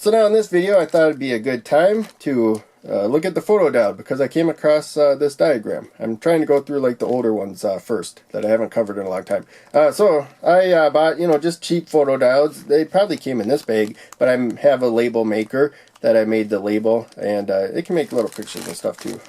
So now in this video I thought it'd be a good time to look at the photodiode because I came across this diagram. I'm trying to go through like the older ones first that I haven't covered in a long time. So I bought, just cheap photodiodes. They probably came in this bag, but I have a label maker that I made the label, and it can make little pictures and stuff too.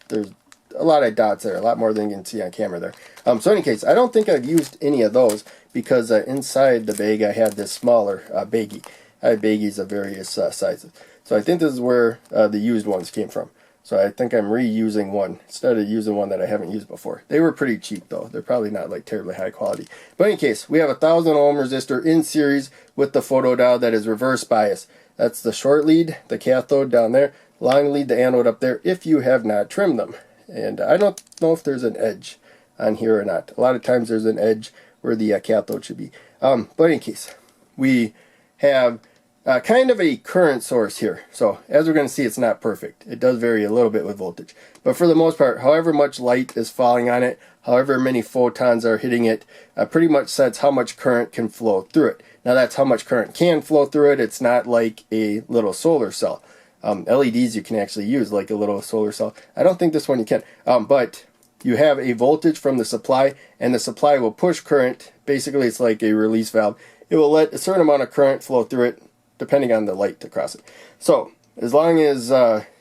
There's a lot of dots there, a lot more than you can see on camera there. So in any case, I don't think I've used any of those because inside the bag I had this smaller baggie. I had baggies of various sizes. So I think this is where the used ones came from. So I think I'm reusing one instead of using one that I haven't used before. They were pretty cheap though. They're probably not like terribly high quality. But in any case, we have a 1000 ohm resistor in series with the photodiode that is reverse bias. That's the short lead, the cathode down there, long lead, the anode up there, if you have not trimmed them. And I don't know if there's an edge on here or not. A lot of times there's an edge where the cathode should be. But in any case, we have kind of a current source here. So as we're going to see, it's not perfect. It does vary a little bit with voltage. But for the most part, however much light is falling on it, however many photons are hitting it, pretty much sets how much current can flow through it. Now that's how much current can flow through it. It's not like a little solar cell. LEDs you can actually use like a little solar cell. I don't think this one you can. But you have a voltage from the supply, and the supply will push current. Basically, it's like a release valve. It will let a certain amount of current flow through it, depending on the light across it. So as long as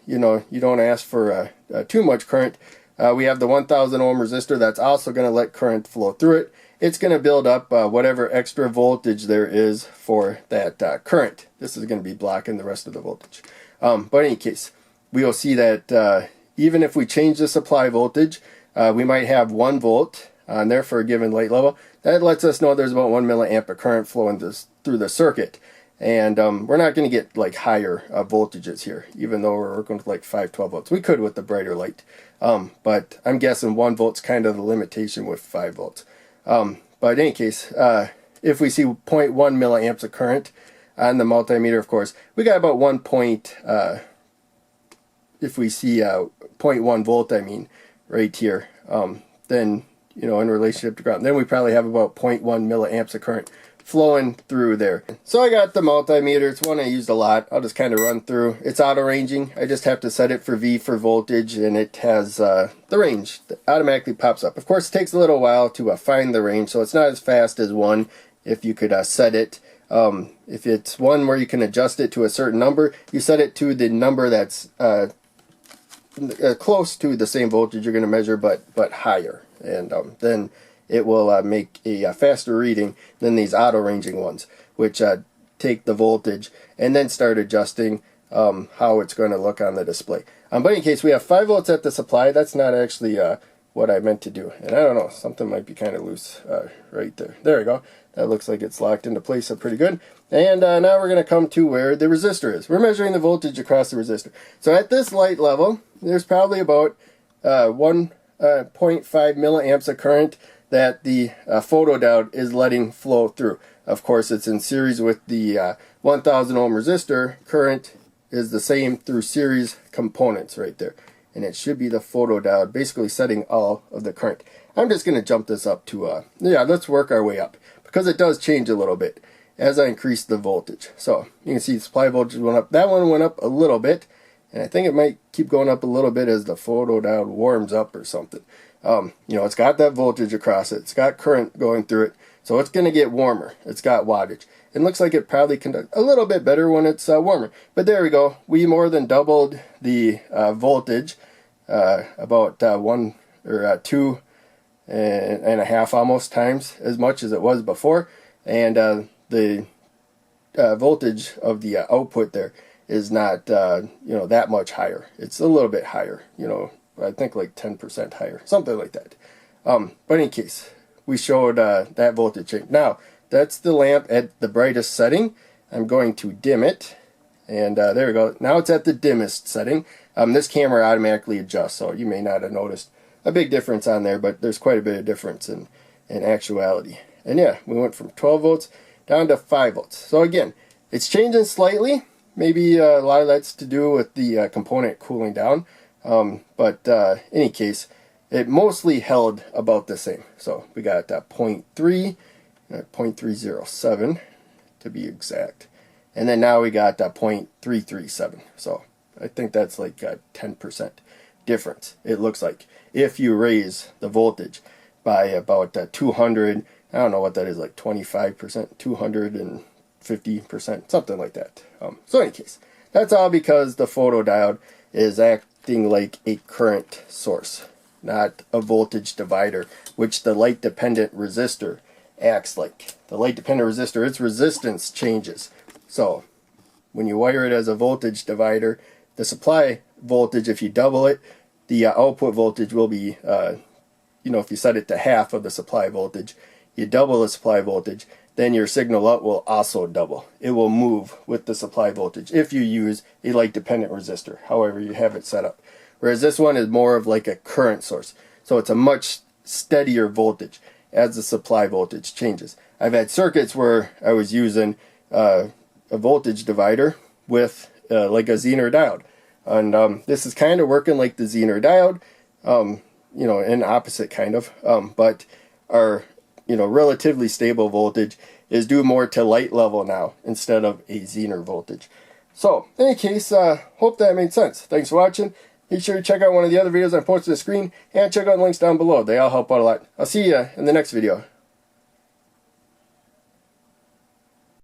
you don't ask for too much current, we have the 1000 ohm resistor that's also going to let current flow through it. It's going to build up whatever extra voltage there is for that current. This is going to be blocking the rest of the voltage. But in any case, we will see that even if we change the supply voltage, we might have 1 volt on there for a given light level. That lets us know there's about 1 milliamp of current flowing through the circuit. And we're not going to get like higher voltages here, even though we're working with like 512 volts. We could with the brighter light. But I'm guessing 1 volt's kind of the limitation with 5 volts. But in any case, if we see 0.1 milliamps of current on the multimeter, of course, we got about if we see 0.1 volt, I mean, right here, then, in relationship to ground, then we probably have about 0.1 milliamps of current flowing through there. So I got the multimeter. It's one I used a lot. I'll just kind of run through. It's auto ranging. I just have to set it for V for voltage, and it has the range that automatically pops up. Of course, it takes a little while to find the range, so it's not as fast as one if you could set it. If it's one where you can adjust it to a certain number, you set it to the number that's close to the same voltage you're going to measure, but higher, and then it will make a faster reading than these auto ranging ones, which take the voltage and then start adjusting how it's going to look on the display. But in case we have 5 volts at the supply, that's not actually what I meant to do. And I don't know, something might be kind of loose right there. There we go. That looks like it's locked into place pretty good. And now we're going to come to where the resistor is. We're measuring the voltage across the resistor. So at this light level, there's probably about 1.5 milliamps of current that the photodiode is letting flow through. Of course, it's in series with the 1000 ohm resistor. Current is the same through series components right there. And it should be the photodiode basically setting all of the current. I'm just going to jump this up to, let's work our way up, because it does change a little bit as I increase the voltage. So you can see the supply voltage went up. That one went up a little bit, and I think it might keep going up a little bit as the photodiode warms up or something. It's got that voltage across it. It's got current going through it. So it's going to get warmer. It's got wattage. It looks like it probably conducts a little bit better when it's warmer. But there we go. We more than doubled the voltage, about 1 or 2 and a half almost times as much as it was before. And the voltage of the output there is not that much higher. It's a little bit higher, I think like 10% higher, something like that. But in any case, we showed that voltage change. Now, that's the lamp at the brightest setting. I'm going to dim it, and there we go. Now it's at the dimmest setting. This camera automatically adjusts, so you may not have noticed a big difference on there, but there's quite a bit of difference in actuality. And yeah, we went from 12 volts down to 5 volts. So again, it's changing slightly. Maybe a lot of that's to do with the component cooling down. But in any case, it mostly held about the same. So we got 0.3, 0.307 to be exact. and then now we got 0.337. So I think that's like a 10% difference, it looks like, if you raise the voltage by about 200, I don't know what that is, like 25%, 250%, something like that. So in any case, that's all because the photodiode is acting like a current source, not a voltage divider, which the light dependent resistor acts like. The light dependent resistor, its resistance changes. So when you wire it as a voltage divider, the supply voltage, if you double it, the output voltage will be, if you set it to half of the supply voltage, you double the supply voltage, then your signal out will also double. It will move with the supply voltage if you use a light dependent resistor, however you have it set up. Whereas this one is more of like a current source. So it's a much steadier voltage as the supply voltage changes. I've had circuits where I was using a voltage divider with like a Zener diode. And this is kind of working like the Zener diode, in opposite kind of, but our relatively stable voltage is due more to light level now instead of a Zener voltage. So, in any case, hope that made sense. Thanks for watching. Be sure to check out one of the other videos I posted on the screen, and check out the links down below. They all help out a lot. I'll see you in the next video.